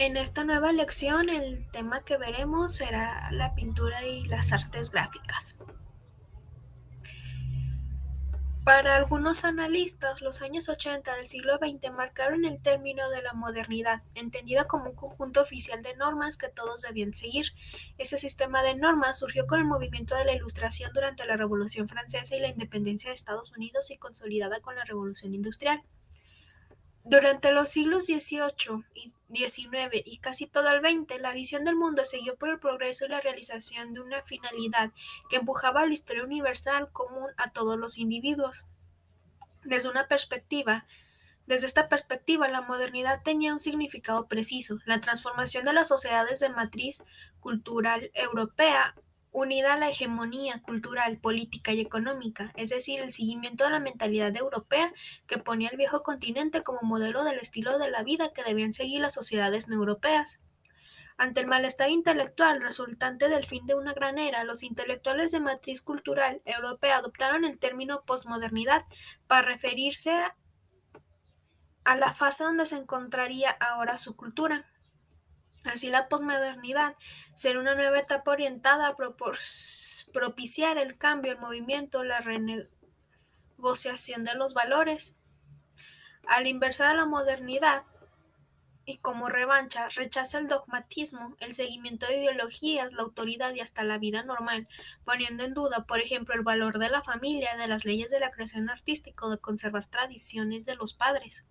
En esta nueva lección el tema que veremos será la pintura y las artes gráficas. Para algunos analistas, los años 80 del siglo XX marcaron el término de la modernidad, entendida como un conjunto oficial de normas que todos debían seguir. Ese sistema de normas surgió con el movimiento de la Ilustración durante la Revolución Francesa y la independencia de Estados Unidos y consolidada con la Revolución Industrial. Durante los siglos XVIII y XIX y casi todo el XX, la visión del mundo siguió por el progreso y la realización de una finalidad que empujaba a la historia universal común a todos los individuos. Desde esta perspectiva, la modernidad tenía un significado preciso: la transformación de las sociedades de matriz cultural europea unida a la hegemonía cultural, política y económica, es decir, el seguimiento de la mentalidad europea que ponía al viejo continente como modelo del estilo de la vida que debían seguir las sociedades no europeas. Ante el malestar intelectual resultante del fin de una gran era, los intelectuales de matriz cultural europea adoptaron el término posmodernidad para referirse a la fase donde se encontraría ahora su cultura. Así, la posmodernidad será una nueva etapa orientada a propiciar el cambio, el movimiento, la renegociación de los valores. A la inversa de la modernidad, y como revancha, rechaza el dogmatismo, el seguimiento de ideologías, la autoridad y hasta la vida normal, poniendo en duda, por ejemplo, el valor de la familia, de las leyes de la creación artística o de conservar tradiciones de los padres.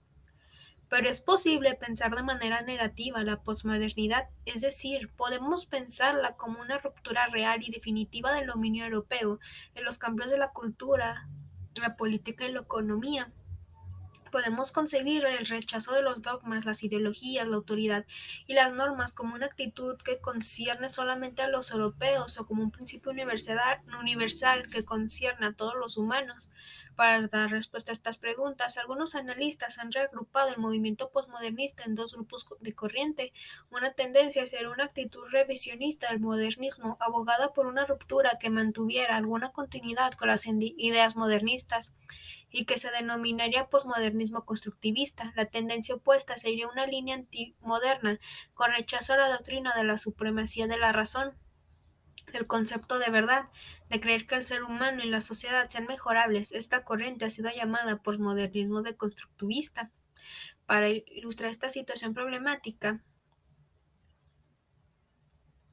Pero es posible pensar de manera negativa la posmodernidad, es decir, podemos pensarla como una ruptura real y definitiva del dominio europeo en los cambios de la cultura, la política y la economía. Podemos concebir el rechazo de los dogmas, las ideologías, la autoridad y las normas como una actitud que concierne solamente a los europeos o como un principio universal que concierne a todos los humanos. Para dar respuesta a estas preguntas, algunos analistas han reagrupado el movimiento posmodernista en dos grupos de corriente: una tendencia hacia una actitud revisionista del modernismo, abogada por una ruptura que mantuviera alguna continuidad con las ideas modernistas, y que se denominaría posmodernismo constructivista. La tendencia opuesta sería una línea antimoderna, con rechazo a la doctrina de la supremacía de la razón, del concepto de verdad, de creer que el ser humano y la sociedad sean mejorables. Esta corriente ha sido llamada posmodernismo constructivista. Para ilustrar esta situación problemática,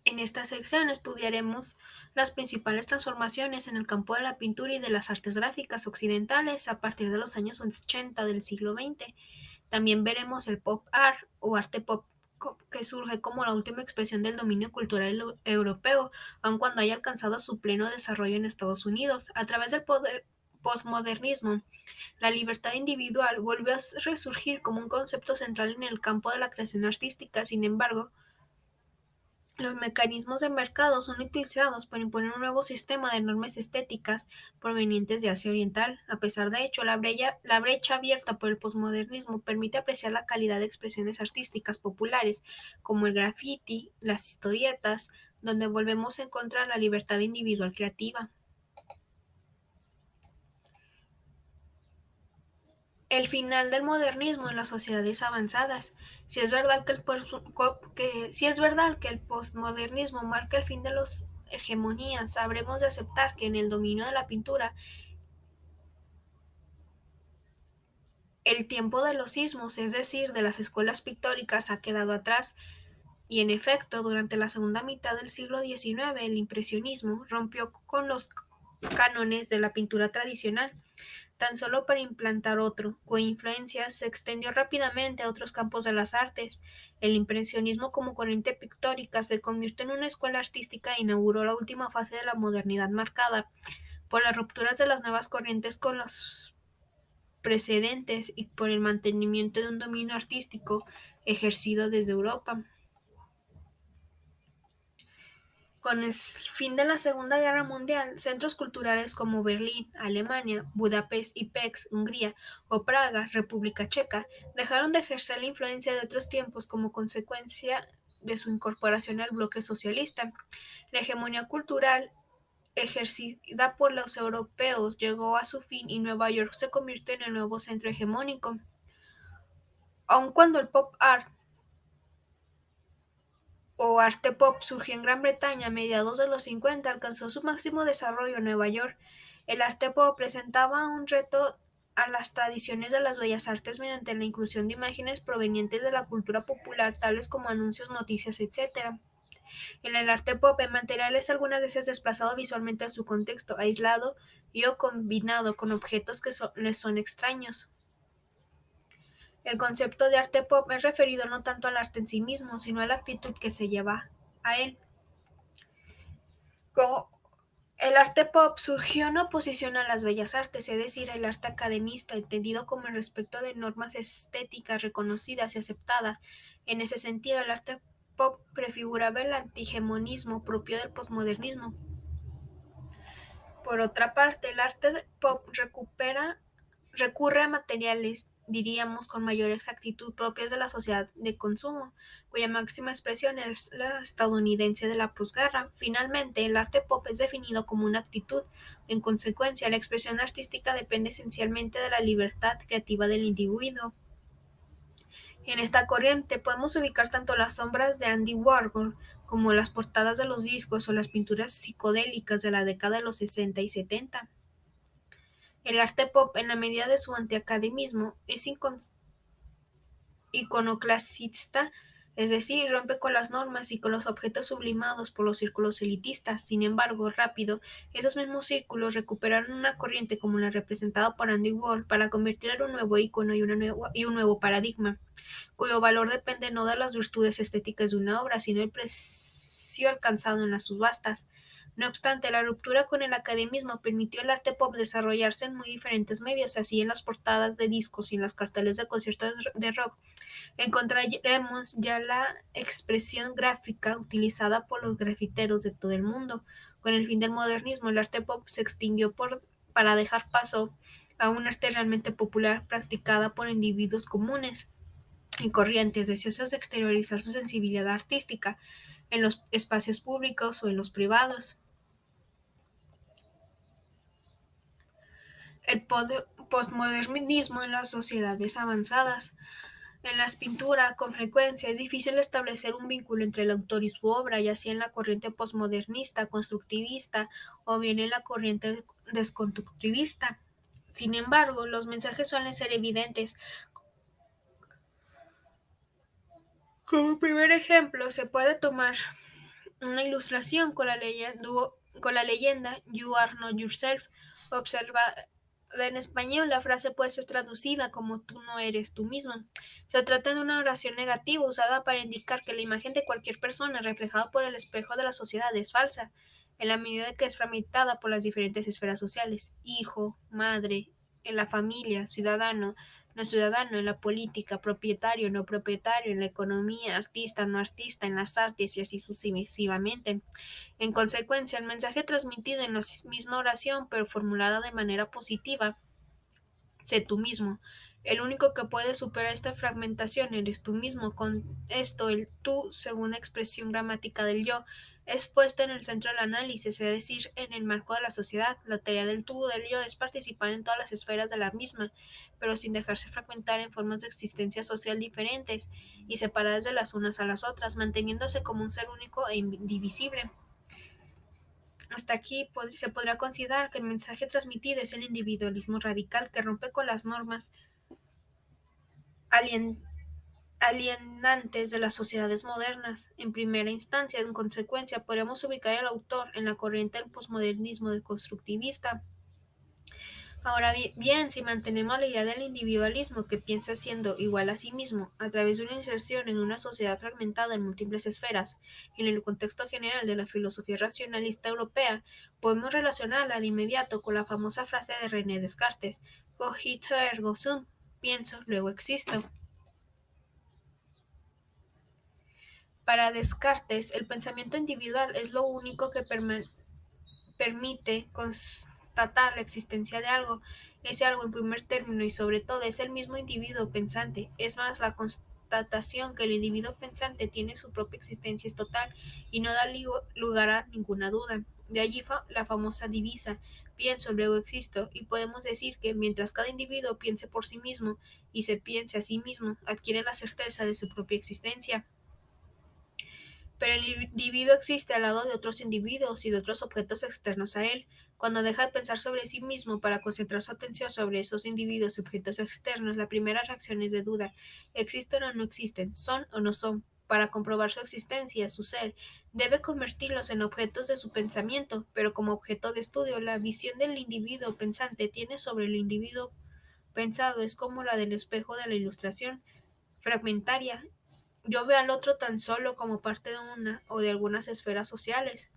en esta sección estudiaremos las principales transformaciones en el campo de la pintura y de las artes gráficas occidentales a partir de los años 80 del siglo XX. También veremos el pop art o arte pop, que surge como la última expresión del dominio cultural europeo, aun cuando haya alcanzado su pleno desarrollo en Estados Unidos. A través del postmodernismo, la libertad individual volvió a resurgir como un concepto central en el campo de la creación artística. Sin embargo, los mecanismos de mercado son utilizados para imponer un nuevo sistema de normas estéticas provenientes de Asia Oriental. A pesar de ello, la brecha abierta por el posmodernismo permite apreciar la calidad de expresiones artísticas populares, como el graffiti, las historietas, donde volvemos a encontrar la libertad individual creativa. El final del modernismo en las sociedades avanzadas. Si es verdad que el postmodernismo marca el fin de las hegemonías, habremos de aceptar que en el dominio de la pintura, el tiempo de los sismos, es decir, de las escuelas pictóricas, ha quedado atrás. Y en efecto, durante la segunda mitad del siglo XIX, el impresionismo rompió con los cánones de la pintura tradicional, tan solo para implantar otro, cuya influencia se extendió rápidamente a otros campos de las artes. El impresionismo como corriente pictórica se convirtió en una escuela artística e inauguró la última fase de la modernidad, marcada por las rupturas de las nuevas corrientes con los precedentes y por el mantenimiento de un dominio artístico ejercido desde Europa. Con el fin de la Segunda Guerra Mundial, centros culturales como Berlín, Alemania, Budapest y Pécs, Hungría, o Praga, República Checa, dejaron de ejercer la influencia de otros tiempos como consecuencia de su incorporación al bloque socialista. La hegemonía cultural ejercida por los europeos llegó a su fin y Nueva York se convirtió en el nuevo centro hegemónico. Aun cuando el pop art o arte pop surgió en Gran Bretaña a mediados de los 50, alcanzó su máximo desarrollo en Nueva York. El arte pop presentaba un reto a las tradiciones de las bellas artes mediante la inclusión de imágenes provenientes de la cultura popular, tales como anuncios, noticias, etc. En el arte pop, el material es algunas veces desplazado visualmente a su contexto, aislado y o combinado con objetos que les son extraños. El concepto de arte pop es referido no tanto al arte en sí mismo, sino a la actitud que se lleva a él. Como el arte pop surgió en oposición a las bellas artes, es decir, el arte academista, entendido como el respeto de normas estéticas reconocidas y aceptadas. En ese sentido, el arte pop prefiguraba el antihegemonismo propio del posmodernismo. Por otra parte, el arte pop recurre a materiales, diríamos con mayor exactitud, propios de la sociedad de consumo, cuya máxima expresión es la estadounidense de la posguerra. Finalmente, el arte pop es definido como una actitud. En consecuencia, la expresión artística depende esencialmente de la libertad creativa del individuo. En esta corriente podemos ubicar tanto las sombras de Andy Warhol como las portadas de los discos o las pinturas psicodélicas de la década de los 60 y 70. El arte pop, en la medida de su antiacademismo, es iconoclasista, es decir, rompe con las normas y con los objetos sublimados por los círculos elitistas. Sin embargo, rápido, esos mismos círculos recuperaron una corriente como la representada por Andy Warhol para convertirla en un nuevo icono y un nuevo paradigma, cuyo valor depende no de las virtudes estéticas de una obra, sino del precio alcanzado en las subastas. No obstante, la ruptura con el academismo permitió al arte pop desarrollarse en muy diferentes medios, así en las portadas de discos y en las carteles de conciertos de rock. Encontraremos ya la expresión gráfica utilizada por los grafiteros de todo el mundo. Con el fin del modernismo, el arte pop se extinguió para dejar paso a un arte realmente popular practicada por individuos comunes y corrientes deseosas de exteriorizar su sensibilidad artística en los espacios públicos o en los privados. El postmodernismo en las sociedades avanzadas. En las pinturas, con frecuencia, es difícil establecer un vínculo entre el autor y su obra, ya sea en la corriente postmodernista, constructivista o bien en la corriente desconstructivista. Sin embargo, los mensajes suelen ser evidentes. Como primer ejemplo, se puede tomar una ilustración con la leyenda You are not yourself. Observa en español, la frase puede ser traducida como tú no eres tú mismo. Se trata de una oración negativa usada para indicar que la imagen de cualquier persona reflejada por el espejo de la sociedad es falsa, en la medida que es fragmentada por las diferentes esferas sociales: hijo, madre, en la familia, ciudadano, no ciudadano, en la política, propietario, no propietario, en la economía, artista, no artista, en las artes y así sucesivamente. En consecuencia, el mensaje transmitido en la misma oración, pero formulada de manera positiva: sé tú mismo. El único que puede superar esta fragmentación eres tú mismo. Con esto, el tú, según la expresión gramática del yo, es puesta en el centro del análisis, es decir, en el marco de la sociedad. La tarea del tú del yo es participar en todas las esferas de la misma, pero sin dejarse fragmentar en formas de existencia social diferentes y separadas de las unas a las otras, manteniéndose como un ser único e indivisible. Hasta aquí se podrá considerar que el mensaje transmitido es el individualismo radical que rompe con las normas alien- alienantes de las sociedades modernas. En primera instancia, en consecuencia, podemos ubicar al autor en la corriente del posmodernismo constructivista. Ahora bien, si mantenemos la idea del individualismo que piensa siendo igual a sí mismo a través de una inserción en una sociedad fragmentada en múltiples esferas y en el contexto general de la filosofía racionalista europea, podemos relacionarla de inmediato con la famosa frase de René Descartes: cogito ergo sum, pienso, luego existo. Para Descartes, el pensamiento individual es lo único que permite constatar la existencia de algo. Ese algo, en primer término y sobre todo, es el mismo individuo pensante. Es más, la constatación que el individuo pensante tiene su propia existencia es total y no da lugar a ninguna duda. De allí la famosa divisa: pienso, luego existo, y podemos decir que mientras cada individuo piense por sí mismo y se piense a sí mismo, adquiere la certeza de su propia existencia. pero el individuo existe al lado de otros individuos y de otros objetos externos a él. Cuando deja de pensar sobre sí mismo para concentrar su atención sobre esos individuos y objetos externos, la primera reacción es de duda. ¿Existen o no existen? ¿Son o no son? Para comprobar su existencia, su ser, debe convertirlos en objetos de su pensamiento, pero como objeto de estudio, la visión del individuo pensante tiene sobre el individuo pensado es como la del espejo de la ilustración, fragmentaria. Yo veo al otro tan solo como parte de una o de algunas esferas sociales,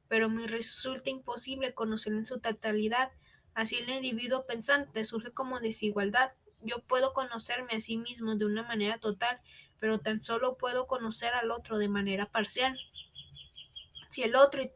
pero me resulta imposible conocerlo en su totalidad. Así el individuo pensante surge como desigualdad. Yo puedo conocerme a sí mismo de una manera total, pero tan solo puedo conocer al otro de manera parcial. Si el otro y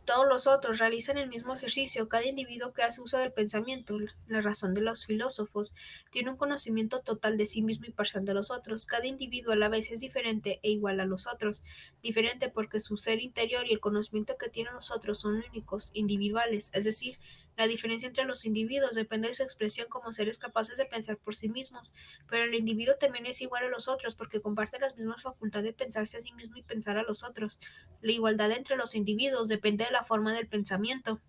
todos los otros realizan el mismo ejercicio, cada individuo que hace uso del pensamiento, la razón de los filósofos, tiene un conocimiento total de sí mismo y parcial de los otros. Cada individuo a la vez es diferente e igual a los otros, diferente porque su ser interior y el conocimiento que tienen los otros son únicos, individuales, es decir, la diferencia entre los individuos depende de su expresión como seres capaces de pensar por sí mismos, pero el individuo también es igual a los otros porque comparte las mismas facultades de pensarse a sí mismo y pensar a los otros. La igualdad entre los individuos depende de la forma del pensamiento.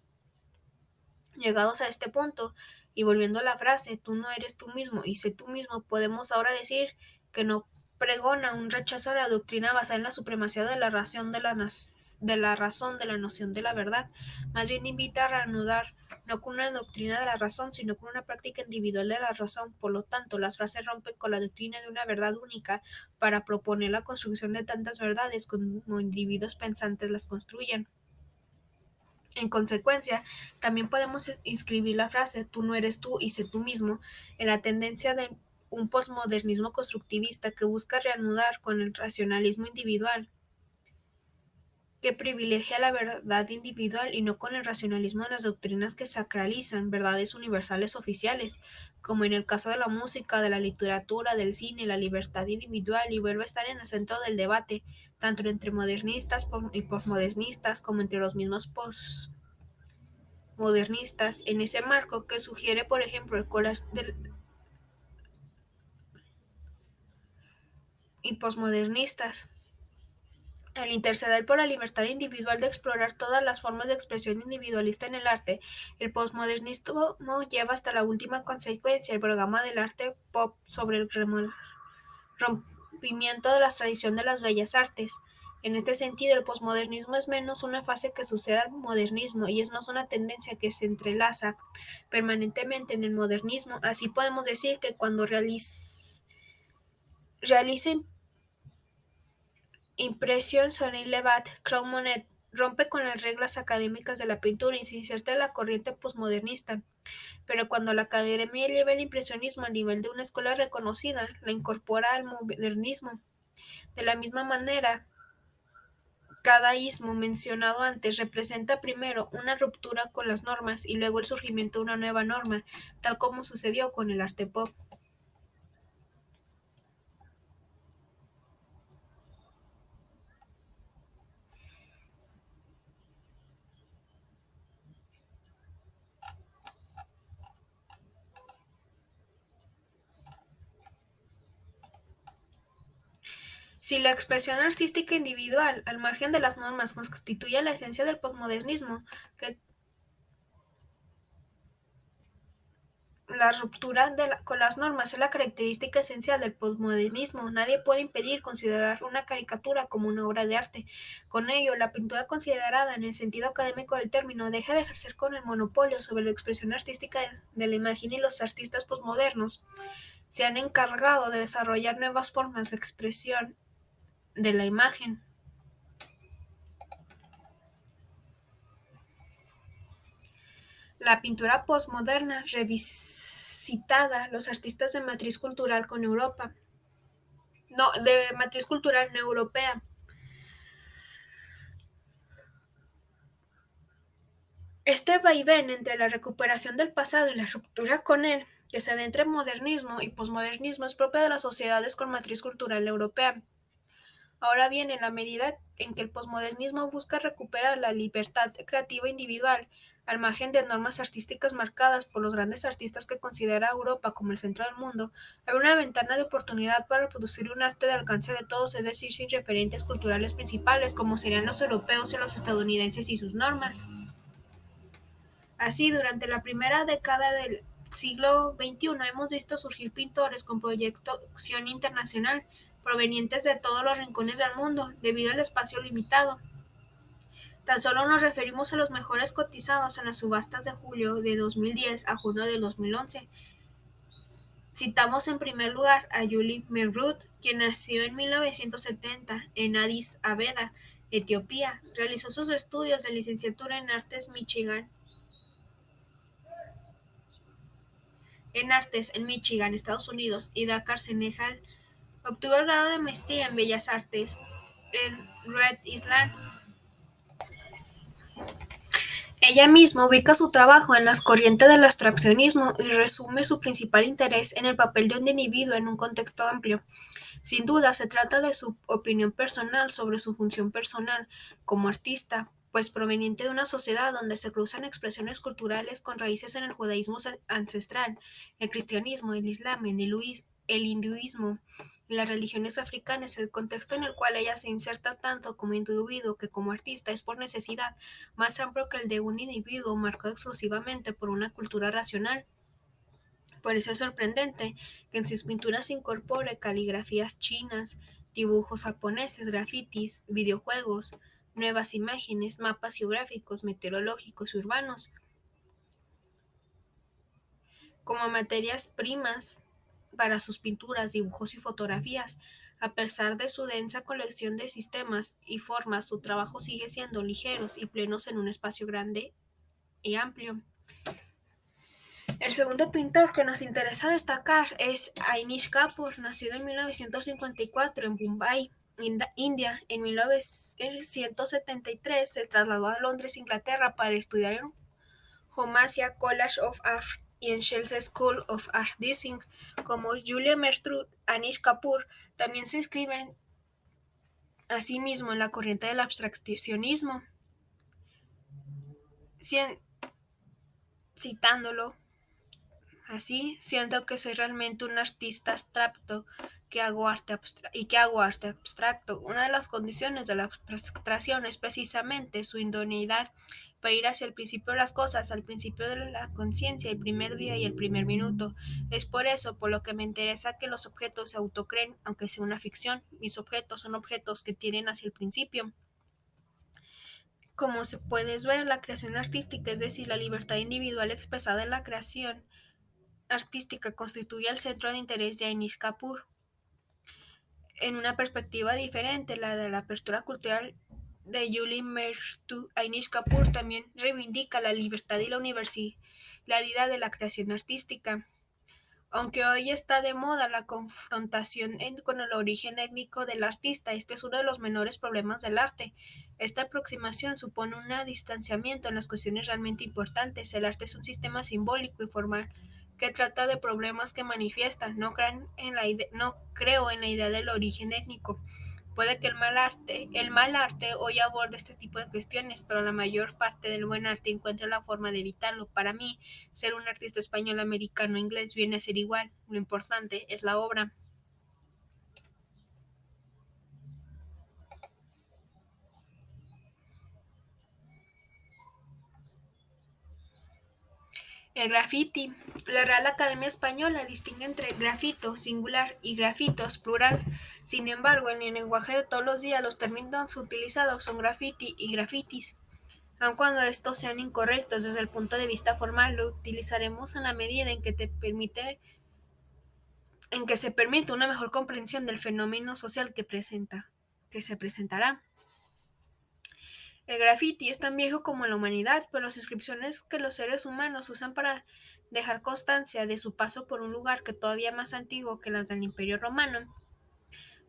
Llegados a este punto, y volviendo a la frase, tú no eres tú mismo y sé tú mismo, podemos ahora decir que no pregona un rechazo a la doctrina basada en la supremacía de la razón de la noción de la verdad. Más bien invita a reanudar no con una doctrina de la razón, sino con una práctica individual de la razón. Por lo tanto, las frases rompen con la doctrina de una verdad única para proponer la construcción de tantas verdades como individuos pensantes las construyen. En consecuencia, también podemos inscribir la frase "tú no eres tú y sé tú mismo" en la tendencia de un posmodernismo constructivista que busca reanudar con el racionalismo individual, que privilegia la verdad individual y no con el racionalismo de las doctrinas que sacralizan verdades universales oficiales, como en el caso de la música, de la literatura, del cine, la libertad individual, y vuelve a estar en el centro del debate, tanto entre modernistas y posmodernistas como entre los mismos modernistas en ese marco que sugiere, por ejemplo, el collage y posmodernistas. El interceder por la libertad individual de explorar todas las formas de expresión individualista en el arte, el posmodernismo lleva hasta la última consecuencia el programa del arte pop sobre el rompimiento de la tradición de las bellas artes. En este sentido, el posmodernismo es menos una fase que sucede al modernismo y es más una tendencia que se entrelaza permanentemente en el modernismo. Así podemos decir que cuando realiza impresión Soleil Levat, Claude Monet rompe con las reglas académicas de la pintura y se inserta en la corriente posmodernista. Pero cuando la academia lleva el impresionismo al nivel de una escuela reconocida, la incorpora al modernismo. De la misma manera, cada ismo mencionado antes representa primero una ruptura con las normas y luego el surgimiento de una nueva norma, tal como sucedió con el arte pop. Si la expresión artística individual, al margen de las normas, constituye la esencia del posmodernismo, que la ruptura con las normas es la característica esencial del posmodernismo. Nadie puede impedir considerar una caricatura como una obra de arte. Con ello, la pintura considerada en el sentido académico del término deja de ejercer con el monopolio sobre la expresión artística de la imagen y los artistas posmodernos se han encargado de desarrollar nuevas formas de expresión de la imagen. La pintura postmoderna revisitada, los artistas de matriz cultural con Europa, no, de matriz cultural no europea. Este vaivén entre la recuperación del pasado y la ruptura con él, que se da entre modernismo y posmodernismo, es propio de las sociedades con matriz cultural europea. Ahora bien, en la medida en que el posmodernismo busca recuperar la libertad creativa individual, Al margen de normas artísticas marcadas por los grandes artistas que considera Europa como el centro del mundo, hay una ventana de oportunidad para producir un arte de alcance de todos, es decir, sin referentes culturales principales como serían los europeos y los estadounidenses y sus normas. Así, durante la primera década del siglo XXI hemos visto surgir pintores con proyección internacional provenientes de todos los rincones del mundo, debido al espacio limitado. Tan solo nos referimos a los mejores cotizados en las subastas de julio de 2010 a junio de 2011. Citamos en primer lugar a Julie Merud, quien nació en 1970 en Addis Abeba, Etiopía. Realizó sus estudios de licenciatura en Michigan, Estados Unidos, y Dakar, Senegal. Obtuvo el grado de maestría en Bellas Artes en Rhode Island. Ella misma ubica su trabajo en las corrientes del abstraccionismo y resume su principal interés en el papel de un individuo en un contexto amplio. Sin duda, se trata de su opinión personal sobre su función personal como artista, pues proveniente de una sociedad donde se cruzan expresiones culturales con raíces en el judaísmo ancestral, el cristianismo, el islam, el hinduismo y las religiones africanas. El contexto en el cual ella se inserta tanto como individuo que como artista es por necesidad más amplio que el de un individuo marcado exclusivamente por una cultura racional. Por eso es sorprendente que en sus pinturas incorpore caligrafías chinas, dibujos japoneses, grafitis, videojuegos, nuevas imágenes, mapas geográficos, meteorológicos y urbanos, como materias primas para sus pinturas, dibujos y fotografías. A pesar de su densa colección de sistemas y formas, su trabajo sigue siendo ligeros y plenos en un espacio grande y amplio. El segundo pintor que nos interesa destacar es Anish Kapoor, nacido en 1954 en Bombay, India. En 1973 se trasladó a Londres, Inglaterra, para estudiar en Homasia College of Art y en Chelsea School of Art Design. Como Julia Mertrud, Anish Kapoor también se inscribe a sí mismo en la corriente del abstraccionismo, citándolo así: siento que soy realmente un artista abstracto que hago arte abstracto. Una de las condiciones de la abstracción es precisamente su idoneidad para ir hacia el principio de las cosas, al principio de la conciencia, el primer día y el primer minuto. Es por eso por lo que me interesa que los objetos se autocreen, aunque sea una ficción. Mis objetos son objetos que tienen hacia el principio. Como se puedes ver, la creación artística, es decir, la libertad individual expresada en la creación artística, constituye el centro de interés de Anish Kapoor. En una perspectiva diferente, la de la apertura cultural de Julie Mertu, Anish Kapoor también reivindica la libertad y la universalidad de la creación artística. Aunque hoy está de moda la confrontación con el origen étnico del artista, este es uno de los menores problemas del arte. Esta aproximación supone un distanciamiento en las cuestiones realmente importantes. El arte es un sistema simbólico y formal que trata de problemas que manifiestan. No creo en la idea del origen étnico. Puede que el mal arte hoy aborde este tipo de cuestiones, pero la mayor parte del buen arte encuentra la forma de evitarlo. Para mí, ser un artista español, americano, inglés viene a ser igual. Lo importante es la obra. El graffiti. La Real Academia Española distingue entre grafito singular y grafitos plural. Sin embargo, en el lenguaje de todos los días los términos utilizados son graffiti y grafitis. Aun cuando estos sean incorrectos desde el punto de vista formal, lo utilizaremos en la medida en que se permite una mejor comprensión del fenómeno social que se presentará. El graffiti es tan viejo como la humanidad, pero las inscripciones que los seres humanos usan para dejar constancia de su paso por un lugar que todavía más antiguo que las del Imperio Romano.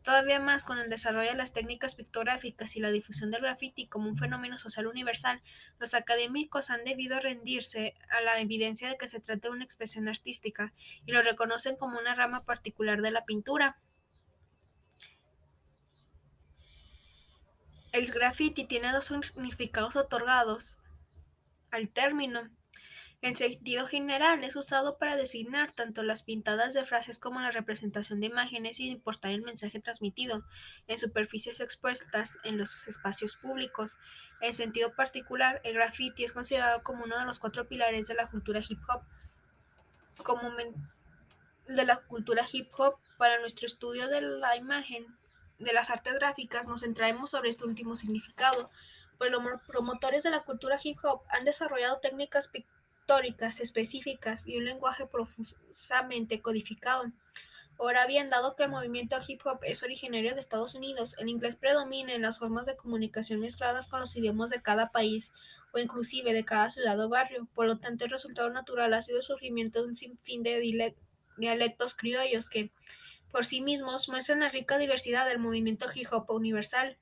Todavía más con el desarrollo de las técnicas pictográficas y la difusión del graffiti como un fenómeno social universal, los académicos han debido rendirse a la evidencia de que se trata de una expresión artística y lo reconocen como una rama particular de la pintura. El graffiti tiene dos significados otorgados al término. En sentido general, es usado para designar tanto las pintadas de frases como la representación de imágenes sin importar el mensaje transmitido, en superficies expuestas en los espacios públicos. En sentido particular, el graffiti es considerado como uno de los cuatro pilares de la cultura hip hop. Como de la cultura hip hop, para nuestro estudio de la imagen de las artes gráficas nos centraremos sobre este último significado, pues los promotores de la cultura hip hop han desarrollado técnicas pictóricas específicas y un lenguaje profusamente codificado. Ahora bien, dado que el movimiento hip hop es originario de Estados Unidos, el inglés predomina en las formas de comunicación mezcladas con los idiomas de cada país o inclusive de cada ciudad o barrio. Por lo tanto, el resultado natural ha sido el surgimiento de un sinfín de dialectos criollos que, por sí mismos, muestran la rica diversidad del movimiento hip hop universal.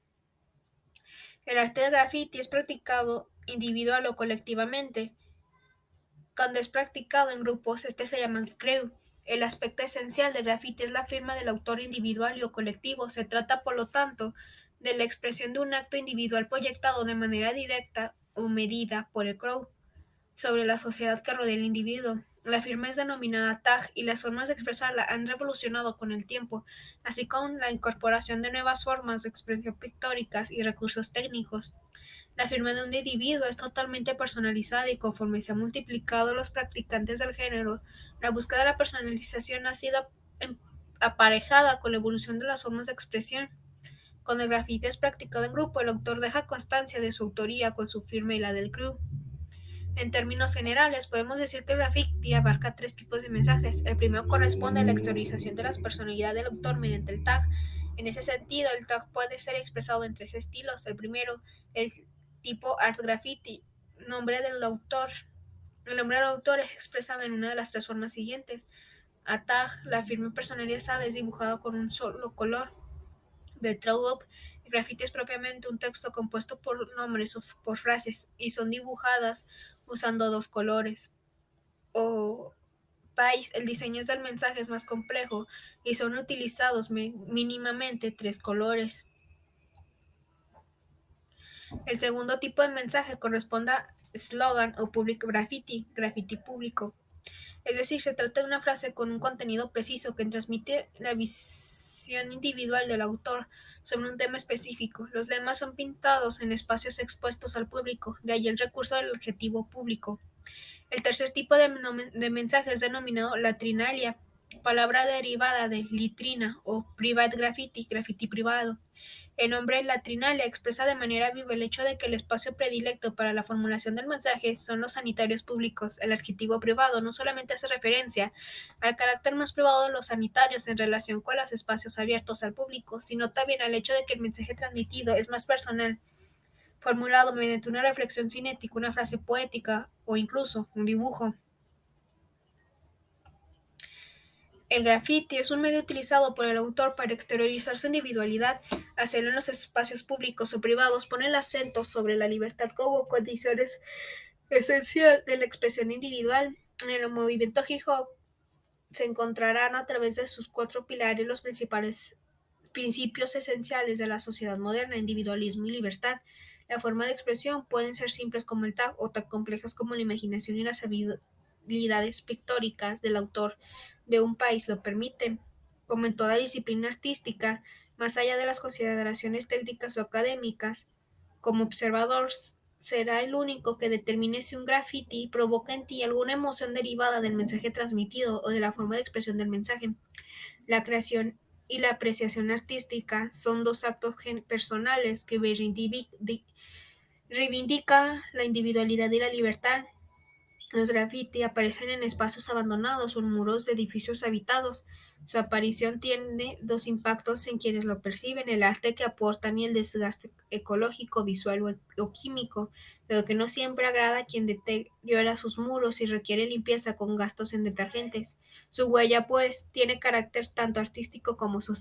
El arte de graffiti es practicado individual o colectivamente. Cuando es practicado en grupos, este se llama crew. El aspecto esencial del graffiti es la firma del autor individual y o colectivo. Se trata, por lo tanto, de la expresión de un acto individual proyectado de manera directa o medida por el crew sobre la sociedad que rodea al individuo. La firma es denominada tag y las formas de expresarla han revolucionado con el tiempo, así como la incorporación de nuevas formas de expresión pictóricas y recursos técnicos. La firma de un individuo es totalmente personalizada y conforme se han multiplicado los practicantes del género, la búsqueda de la personalización ha sido aparejada con la evolución de las formas de expresión. Cuando el grafiti es practicado en grupo, el autor deja constancia de su autoría con su firma y la del crew. En términos generales, podemos decir que el graffiti abarca tres tipos de mensajes. El primero corresponde a la exteriorización de la personalidad del autor mediante el tag. En ese sentido, el tag puede ser expresado en tres estilos. El primero, el tipo art graffiti, nombre del autor. El nombre del autor es expresado en una de las tres formas siguientes. A tag, la firma personalizada es dibujada con un solo color. Betroop, el grafiti es propiamente un texto compuesto por nombres o por frases y son dibujadas usando dos colores. O Pais, el diseño del mensaje es más complejo y son utilizados mínimamente tres colores. El segundo tipo de mensaje corresponde a slogan o public graffiti, graffiti público. Es decir, se trata de una frase con un contenido preciso que transmite la visión individual del autor sobre un tema específico. Los lemas son pintados en espacios expuestos al público, de ahí el recurso del adjetivo público. El tercer tipo de mensaje es denominado latrinalia, palabra derivada de litrina o private graffiti, graffiti privado. El nombre latrinalia expresa de manera viva el hecho de que el espacio predilecto para la formulación del mensaje son los sanitarios públicos. El adjetivo privado no solamente hace referencia al carácter más privado de los sanitarios en relación con los espacios abiertos al público, sino también al hecho de que el mensaje transmitido es más personal, formulado mediante una reflexión cinética, una frase poética o incluso un dibujo. El graffiti es un medio utilizado por el autor para exteriorizar su individualidad. Hacerlo en los espacios públicos o privados pone el acento sobre la libertad como condición esencial de la expresión individual. En el movimiento hip hop se encontrarán a través de sus cuatro pilares los principales principios esenciales de la sociedad moderna: individualismo y libertad. La forma de expresión pueden ser simples como el tag o tan complejas como la imaginación y las habilidades pictóricas del autor de un país lo permiten. Como en toda disciplina artística, más allá de las consideraciones técnicas o académicas, como observador será el único que determine si un graffiti provoca en ti alguna emoción derivada del mensaje transmitido o de la forma de expresión del mensaje. La creación y la apreciación artística son dos actos personales que reivindican la individualidad y la libertad. Los graffiti aparecen en espacios abandonados o en muros de edificios habitados. Su aparición tiene dos impactos en quienes lo perciben: el arte que aportan y el desgaste ecológico, visual o químico, lo que no siempre agrada a quien deteriora sus muros y requiere limpieza con gastos en detergentes. Su huella, pues, tiene carácter tanto artístico como social.